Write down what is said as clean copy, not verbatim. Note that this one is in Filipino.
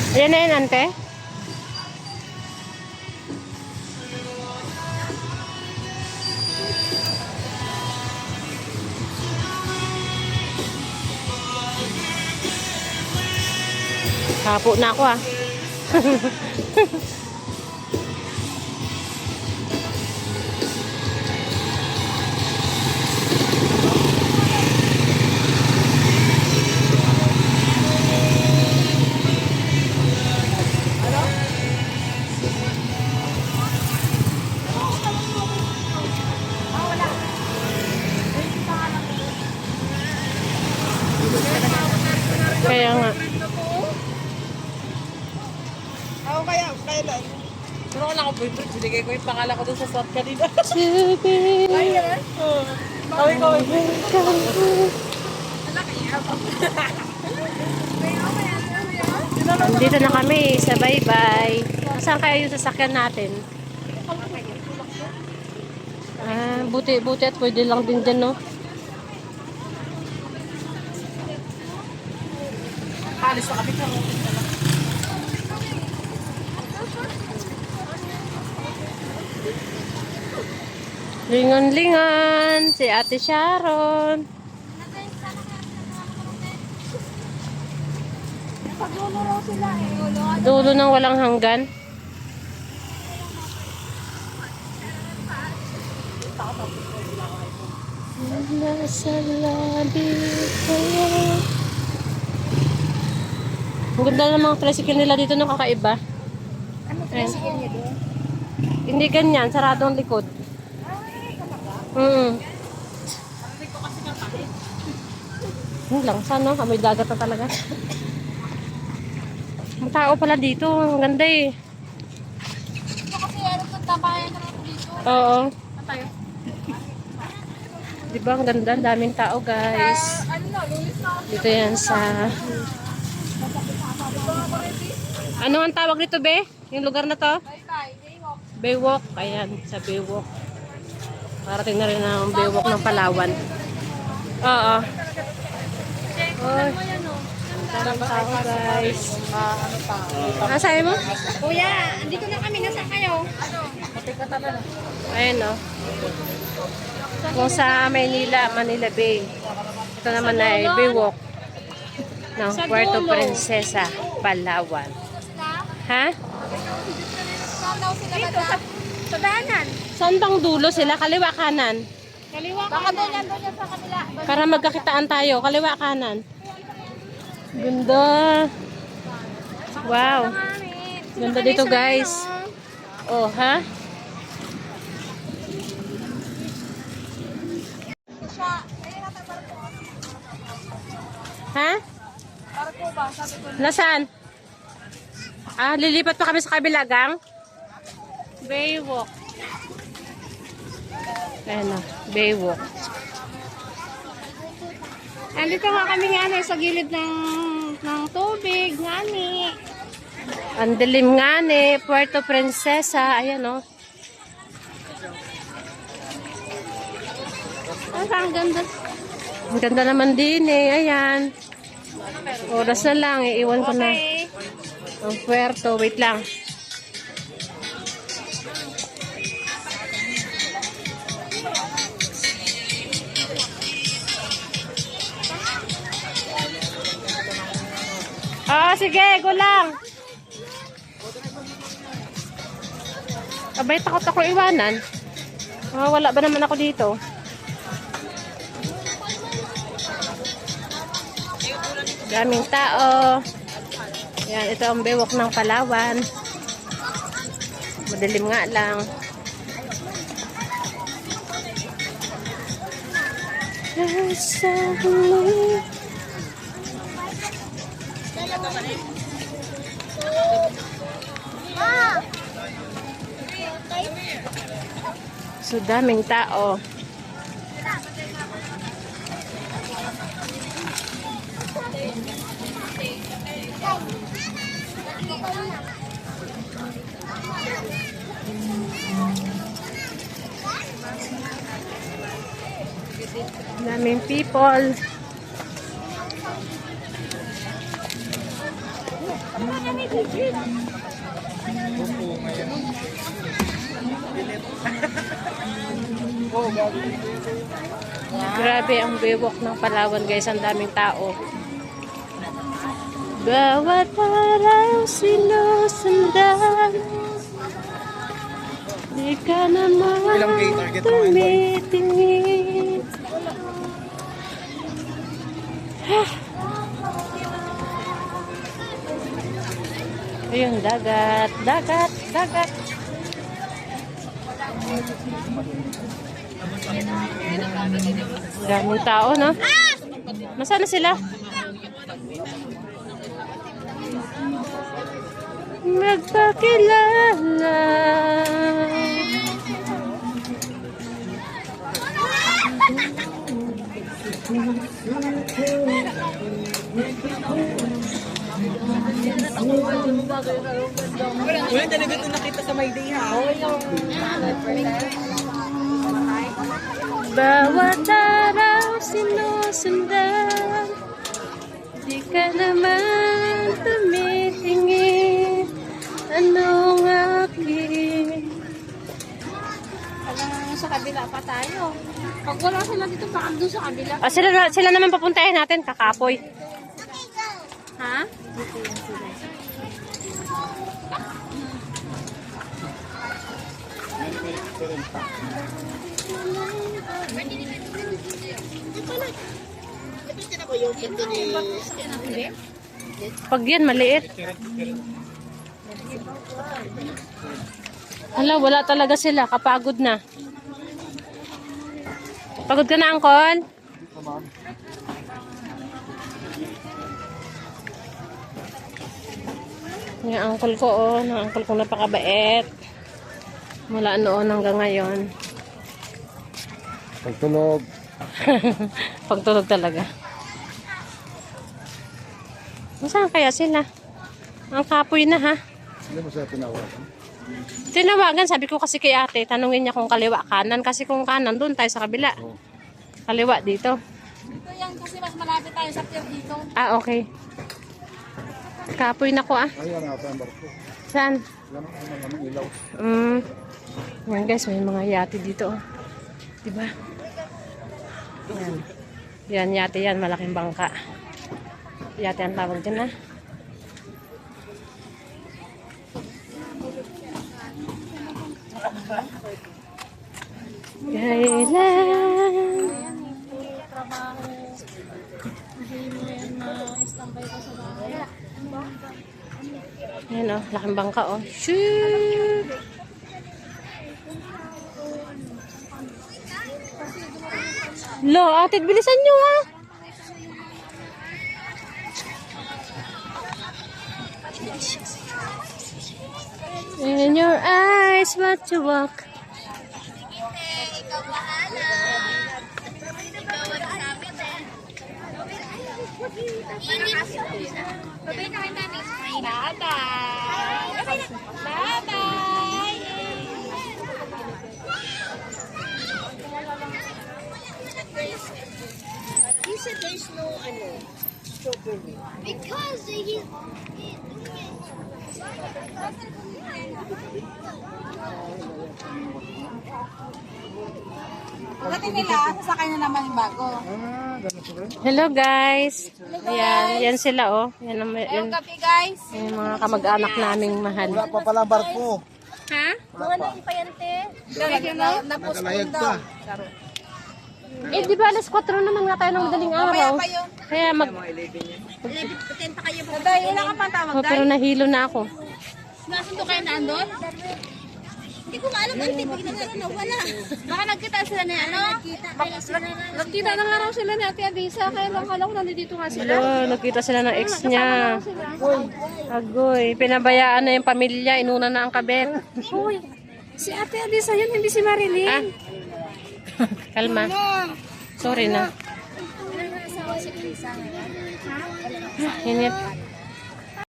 Ayan na yan, ante. Hapo na ako ah. Kaya nga. Ako kaya lang. Pero wala ko boyfriend, binigay ko yung pangalan ko dun sa shot kanina. Ay, gano'n? Oo. Kawin ko. Dito na kami sa bye-bye. Saan kaya yung sasakyan natin? Ah, buti at pwede lang din dyan, no? Alis na kami. Lingon-lingon, si Ate Sharon. Pagdulo raw sila eh. Dulo ng walang hanggan. Nasa labi ko. Ang ganda ng mga tricycle nila dito, no, kakaiba. Ano tricycle niya doon? Hindi ganyan, sarado ang likod. Yun lang, sana, amoy dagat na talaga. Ang tao pala dito, ang ganda eh. Ito kasi ano nagtabayan na dito. Oo. Ano tayo? Diba, ang ganda, ang daming tao guys. Ano na, lulis na ako. Dito yan sa... Ano ang tawag dito, be? Yung lugar na to? Bye-bye. Daywalk. Baywalk. Ayan, sa Baywalk. Parating na rin ang Baywalk ng Palawan. Oo. Oy, daming tao guys. Ano pa? Nasaan mo? Kuya, andito na kami. Nasaan kayo? Ayan o. Kung sa Manila Bay. Ito naman ay Baywalk ng Puerto Princesa, Palawan. Ha? Saan daw sila dito? Sa daanan. Saan bang dulo sila? Kaliwa kanan? Kaliwa ka. Baka doon yan sa kanila. Para magkakitaan tayo. Kaliwa kanan. Ganda. Wow. Ganda dito guys. Oh, ha? Ha? Barko ba? Sabi ko. Nasaan? Ah, lilipat pa kami sa kabila, gang? Baywalk. Ayan o, Baywalk. Andito nga kami nga sa gilid ng tubig. Ngani. Ang dilim nga ni Puerto Princesa. Ayan o. Ang ganda. Ang ganda naman din eh. Ayan. Oras na lang. Iiwan ko na. Okay. Ang Puerto. Wait lang. Ah, sige. Go lang. Abay, takot ako iwanan. Ah, wala ba naman ako dito? Daming tao. Yan, ito ang Baywalk ng Palawan. Madilim nga lang. So, daming tao. Daming people. Grabe ang bewok ng Palawan guys, ang daming tao. Bawat araw sinusundan, di ka naman tumitingin. Ayun, dagat, dagat, dagat. Daming tao, no? Nasaan na sila? Magpakilala. Wala talaga ito nakita sa my day, ha? Bawat araw sinusundan, di ka naman tumitingin. Anong aking? Parang sa kabila pa tayo. Pag wala sila dito, baka doon sa kabila. Ah, sila naman papuntahin natin, kakapoy. Ha? Pag yan, maliit. Hala, wala talaga sila. Kapagod na. Pagod ka na, Angkol? Yung uncle ko, oh. Yung uncle ko napakabait. Mula noon hanggang ngayon. Pagtulog. Pagtulog talaga. Saan kaya sila? Ang kapoy na, ha? Hindi mo siya tinawagan. Tinawagan, sabi ko kasi kay ate, tanungin niya kung kaliwa kanan. Kasi kung kanan, doon tayo sa kabila. Oo. Kaliwa dito. Ito yan kasi mas malapit tayo sa pier dito. Ah, okay. Kapoy na ko, ah. Ay, yan ata ang barko. Saan? Yan ang ilaw. Yan guys, may mga yate dito, oh. Diba? Yan. Yan, yate yan. Malaking bangka. Yate ang tawag dyan, ah. Kailan? Ayan, oh, laking bangka, oh. Shoot! Lo, ate, bilisan nyo, ah. In your eyes, what you walk. He said there's no strawberry. Because he's Pagdating nila, sasakay na naman yung bago. Ah, ganun sila. Hello, guys. Ayan, yan sila, oh. Yan, yan, Gabi guys. yung mga kamag-anak naming mahal. Wala pa pala ang barko. Ha? mga nagpayante. Nagalayag pa. Eh, di ba alas 4 naman nga tayo ng madaling araw? Kaya mag... 10 pa kayo. Dahil wala ka pang tawag. Oh, pero nahilo na ako. Nasundo kayo na andon? Hindi ko nga alam ang tibig na gano'n na wala. Baka nagkita sila na ano? Nagkita na nga raw sila ni Ate Adisa. Kaya lang kala ko nandito nga sila. Hello, nakita sila ng ex niya. Agoy, pinabayaan na yung pamilya, inuna na ang kabet. Uy, si Ate Adisa yun, hindi si Marilyn. Ah? Kalma. Sorry na. Asawa si Lisa ngayon. Init.